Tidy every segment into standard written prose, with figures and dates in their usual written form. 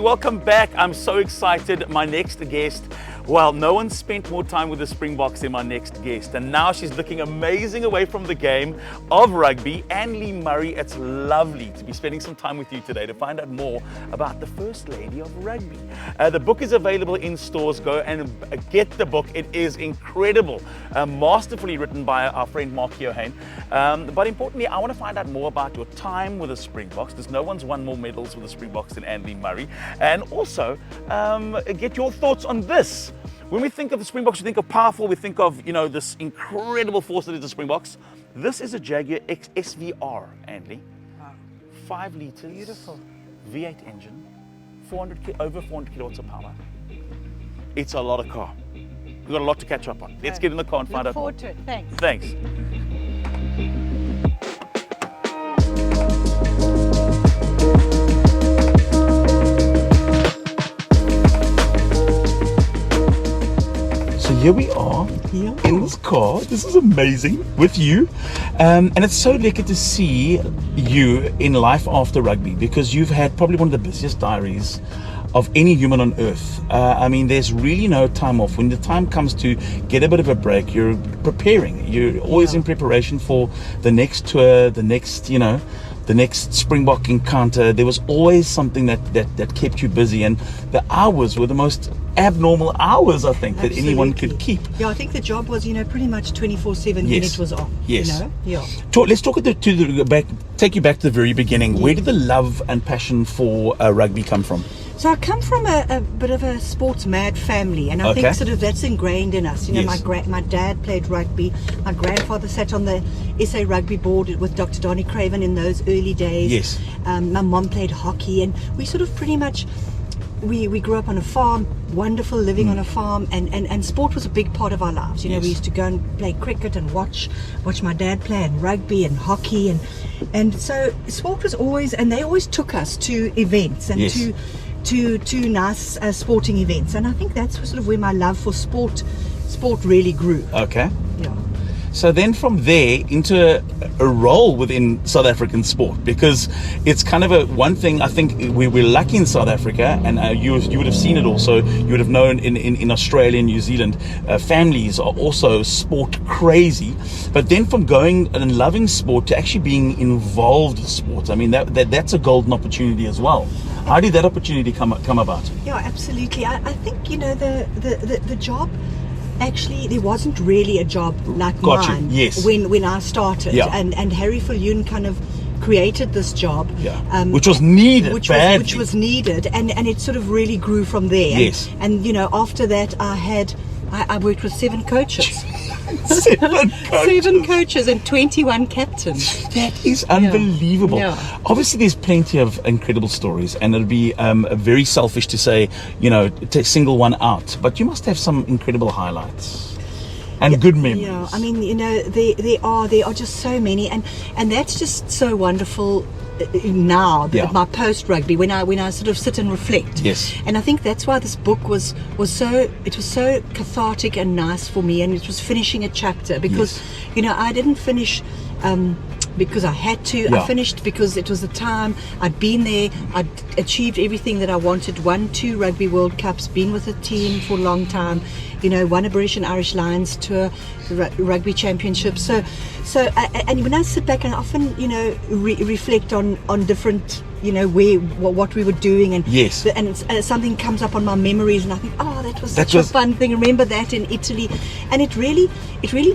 welcome back. I'm so excited. My next guest, well, no one spent more time with the Springboks than my next guest. And now she's looking amazing away from the game of rugby. Annelee Murray, it's lovely to be spending some time with you today to find out more about the First Lady of Rugby. The book is available in stores. Go and get the book. It is incredible. Masterfully written by our friend Mark Johan. But importantly, I want to find out more about your time with the Springboks, because no one's won more medals with the Springboks than Annelee Murray. And also get your thoughts on this. When we think of the Springboks, we think of powerful, we think of, this incredible force that is the Springboks. This is a Jaguar SVR, Annelee. Wow. 5 litres. Beautiful. V8 engine, over 400 kilowatts of power. It's a lot of car. We've got a lot to catch up on. Let's get in the car and find out more. Look forward to it. Thanks. Thanks. So here we are in this car. This is amazing with you. And it's so lucky to see you in life after rugby, because you've had probably one of the busiest diaries of any human on earth. There's really no time off. When the time comes to get a bit of a break, you're preparing. You're always in preparation for the next tour, the next Springbok encounter. There was always something that kept you busy, and the hours were the most abnormal hours, I think, that anyone could keep. Yeah, I think the job was, pretty much 24/7 when it was on. Yes. Yeah. Let's talk take you back to the very beginning. Yeah. Where did the love and passion for rugby come from? So I come from a bit of a sports mad family, and I think sort of that's ingrained in us. My dad played rugby. My grandfather sat on the SA Rugby board with Dr. Donnie Craven in those early days. Yes. My mom played hockey, and we sort of pretty much we grew up on a farm, wonderful living on a farm, and sport was a big part of our lives. We used to go and play cricket and watch my dad play, and rugby and hockey, and so sport was always, and they always took us to events and to nice sporting events, and I think that's sort of where my love for sport really grew. Okay. Yeah. So then from there into a role within South African sport, because it's kind of one thing. I think we're lucky in South Africa, and you would have seen it also. You would have known in Australia and New Zealand, families are also sport crazy. But then from going and loving sport to actually being involved with sport, that's a golden opportunity as well. How did that opportunity come about? Yeah, absolutely. I think the job. Actually, there wasn't really a job like mine when I started, and Harry Viljoen kind of created this job, which was needed, which was needed, and it sort of really grew from there. Yes. And after that, I worked with 7 coaches. 7 coaches and 21 captains. That is unbelievable. Yeah. Obviously, there's plenty of incredible stories, and it'll be very selfish to say, to single one out. But you must have some incredible highlights and good memories. Yeah, there are just so many, and that's just so wonderful. Now, my post rugby, when I sort of sit and reflect, and I think that's why this book was so cathartic and nice for me, and it was finishing a chapter, because I didn't finish because I had to. I finished because it was the time. I'd been there, I'd achieved everything that I wanted, won 2 Rugby World Cups, been with the team for a long time, won a British and Irish Lions tour, rugby championship. So and when I sit back and I often reflect on different what we were doing, and something comes up on my memories, and I think, that was such a fun thing. Remember that in Italy, and it really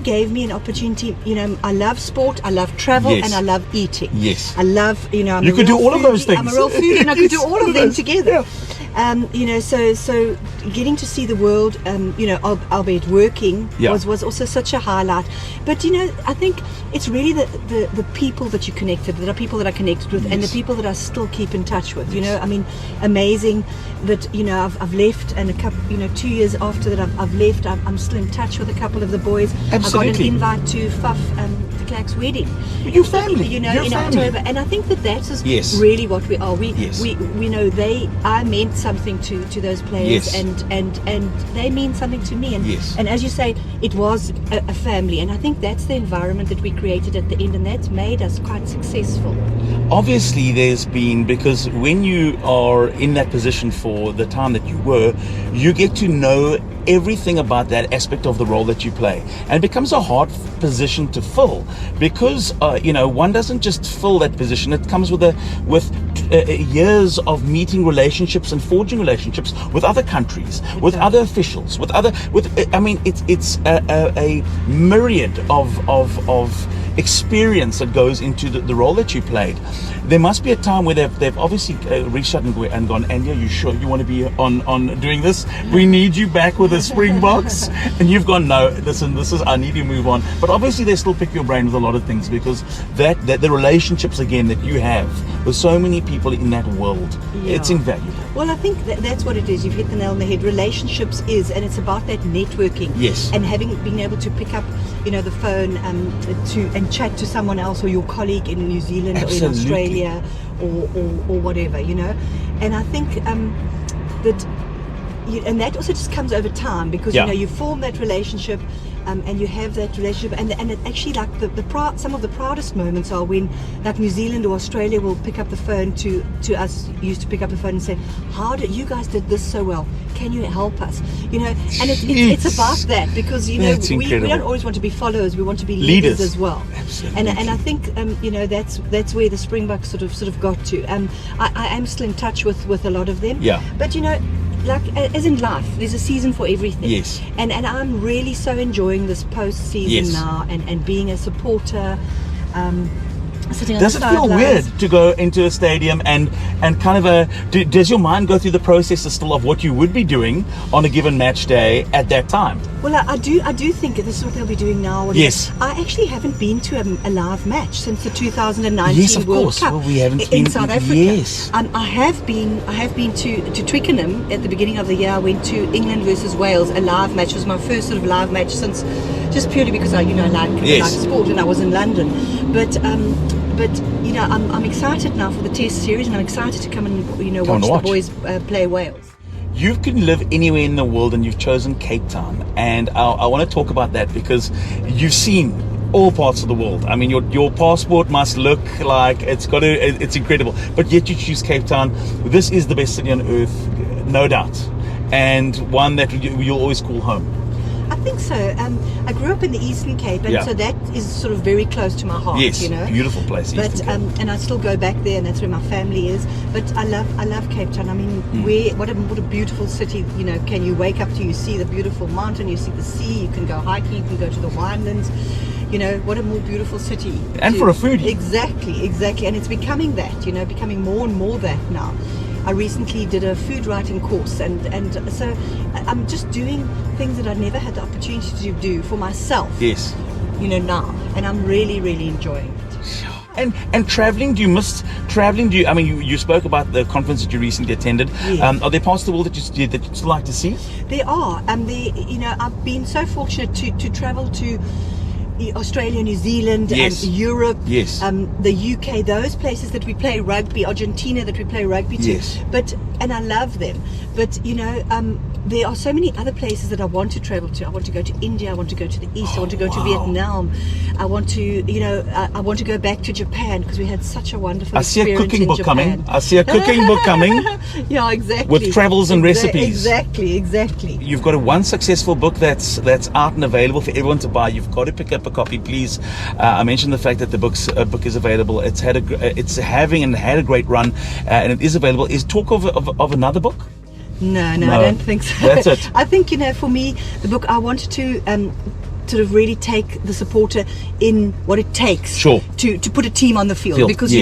gave me an opportunity. I love sport, I love travel, and I love eating. Yes, I love you could do all of those things. I'm a real foodie, and I could do all of them together. So getting to see the world, albeit working, was also such a highlight. But I think it's really the people that you connected, that are people that I connected with, and the people that I still keep in touch with. Amazing that I've left, and a couple 2 years after that I've left, I'm still in touch with a couple of the boys. Absolutely. I got an invite to Faf de Klerk's wedding. Your family, in October, and I think that is really what we are. We know I meant something to those players, and they mean something to me. And as you say, it was a family, and I think that's the environment that we created at the end, and that's made us quite successful. Obviously, there's been, because when you are in that position for the time that you were, you get to know everything about that aspect of the role that you play, and it becomes a hard position to fill, because one doesn't just fill that position. It comes with years of meeting relationships and forging relationships with other countries, with other officials, it's a myriad of experience that goes into the role that you played. There must be a time where they've obviously reached out and gone, Andy, are you sure you want to be on doing this? We need you back with the Springboks. And you've gone, no, listen, I need to move on. But obviously they still pick your brain with a lot of things, because that the relationships again that you have with so many people in that world, it's invaluable. Well, I think that's what it is. You've hit the nail on the head. Relationships and it's about that networking. Yes. And being able to pick up, the phone and chat to someone else, or your colleague in New Zealand or in Australia or whatever, And I think that also just comes over time, because you form that relationship. And you have that relationship, and it actually, like some of the proudest moments are when, like, New Zealand or Australia will pick up the phone to us. Used to pick up the phone and say, you guys did this so well, can you help us? And it's about that, because we don't always want to be followers, we want to be leaders as well. Absolutely. And I think that's where the Springboks sort of got to. I am still in touch with a lot of them. Yeah. But like as in life, there's a season for everything. Yes. And I'm really so enjoying this post-season now, and being a supporter. Does it feel weird to go into a stadium and kind of does your mind go through the process still of what you would be doing on a given match day at that time? Well, I do think this is what they'll be doing now. Yes. I actually haven't been to a live match since the 2019 World Cup. Well, we haven't in been, South Africa. Yes. I have been to Twickenham at the beginning of the year. I went to England versus Wales, a live match. It was my first sort of live match since, just purely because I like sport, and I was in London. But I'm excited now for the Test series, and I'm excited to come and watch the boys play Wales. You can live anywhere in the world, and you've chosen Cape Town, and I want to talk about that, because you've seen all parts of the world. I mean, your passport must look like it's incredible, but yet you choose Cape Town. This is the best city on earth, no doubt, and one that you'll always call home. I think so. I grew up in the Eastern Cape, and so that is sort of very close to my heart. Yes, beautiful place. But and I still go back there, and that's where my family is. But I love Cape Town. I mean, what a beautiful city. Can you wake up to, you see the beautiful mountain, you see the sea, you can go hiking, you can go to the winelands. What a more beautiful city. And for a foodie. Exactly. And it's becoming that. Becoming more and more that now. I recently did a food writing course, and so I'm just doing things that I never had the opportunity to do for myself. Yes. Now, and I'm really, really enjoying it. And traveling, do you miss traveling? I mean, you spoke about the conference that you recently attended. Yes. Are there parts of the world that you'd still like to see? There are. I've been so fortunate to travel to Australia, New Zealand, yes. Europe, yes. The UK, those places that we play rugby, Argentina that we play rugby to. Yes. And I love them. But there are so many other places that I want to travel to. I want to go to India. I want to go to the east. I want to go to Vietnam. I want to, I want to go back to Japan, because we had such a wonderful experience in Japan. I see a cooking book coming. Yeah, exactly. With travels and recipes. Exactly. You've got one successful book that's out and available for everyone to buy. You've got to pick up a copy, please. I mentioned the fact that the book is available. It's had a great run, and it is available. Is talk of another book? No, I don't think so. That's it. I think, for me, the book, I wanted to sort of really take the supporter in what it takes to put a team on the field. Because,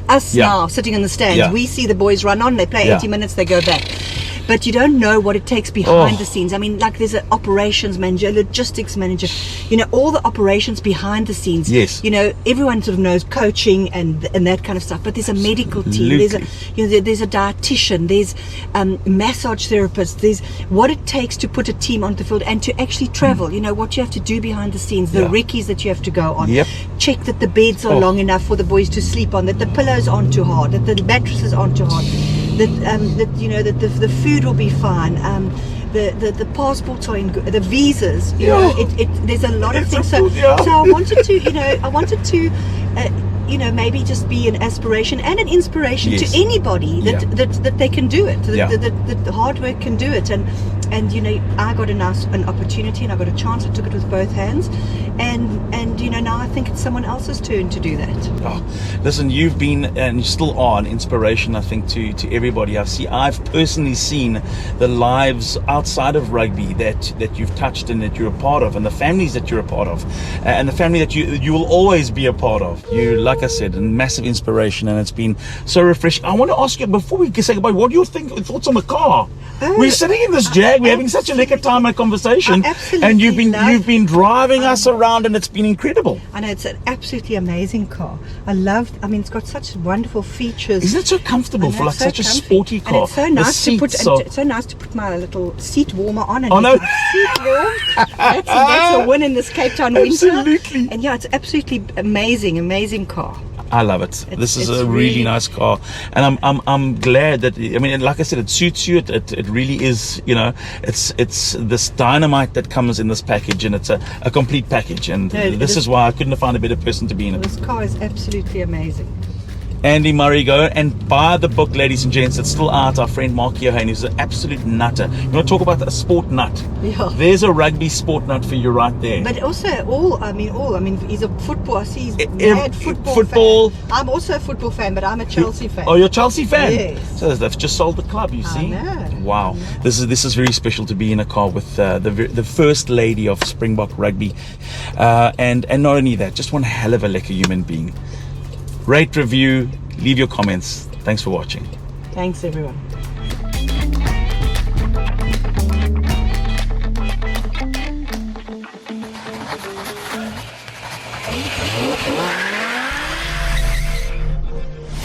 us now sitting in the stands, we see the boys run on, they play 80 minutes, they go back. But you don't know what it takes behind the scenes. I mean, like, there's an operations manager, logistics manager, all the operations behind the scenes. Yes. Everyone sort of knows coaching and that kind of stuff. But there's a medical team. There's a dietitian. There's massage therapists. There's what it takes to put a team on the field and to actually travel. What you have to do behind the scenes, the recce's that you have to go on. Yep. Check that the beds are long enough for the boys to sleep on, that the pillows aren't too hard, that the mattresses aren't too hard. that you know that the food will be fine. The passports are in good, the visas, you know, there's a lot of things. So I wanted to, maybe just be an aspiration and an inspiration to anybody that they can do it, that the hard work can do it. And you know, I got an opportunity and I got a chance. I took it with both hands, and you know, now I think it's someone else's turn to do that. Oh, listen, you've been and you still are an inspiration, I think, to everybody. I've personally seen the lives outside of rugby that you've touched and that you're a part of, and the families that you're a part of, and the family that you will always be a part of. You, like I said, a massive inspiration, and it's been so refreshing. I want to ask you, before we say goodbye, what do you think? Thoughts on the car? We're sitting in this Jag, we're having such a lekker time and conversation, and you've been driving us around, and it's been incredible. I know, it's an absolutely amazing car. I mean, it's got such wonderful features. Isn't it so comfortable for like such a sporty car? And it's so nice to put my little seat warmer on. And seat warm. That's a win in this Cape Town winter. Absolutely. And yeah, it's absolutely amazing car. I love it. This is a really nice car, and I'm glad that, I mean, like I said, it suits you. It really is, you know, it's this dynamite that comes in this package, and it's a complete package, and this is why I couldn't have found a better person to be in it. This car is absolutely amazing. Annelee Murray, go and buy the book, ladies and gents. It's still out. Our friend Mark Johan, who's an absolute nutter. You want to talk about a sport nut? Yeah. There's a rugby sport nut for you right there. But also I mean, he's a football. I see he's mad football fan. I'm also a football fan, but I'm a Chelsea fan. Oh, you're a Chelsea fan? Yes. So they've just sold the club, you see? I know. Wow. This is very special to be in a car with the first lady of Springbok Rugby. And not only that, just one hell of a lekker human being. Rate, review, leave your comments. Thanks for watching. Thanks, everyone. Wow.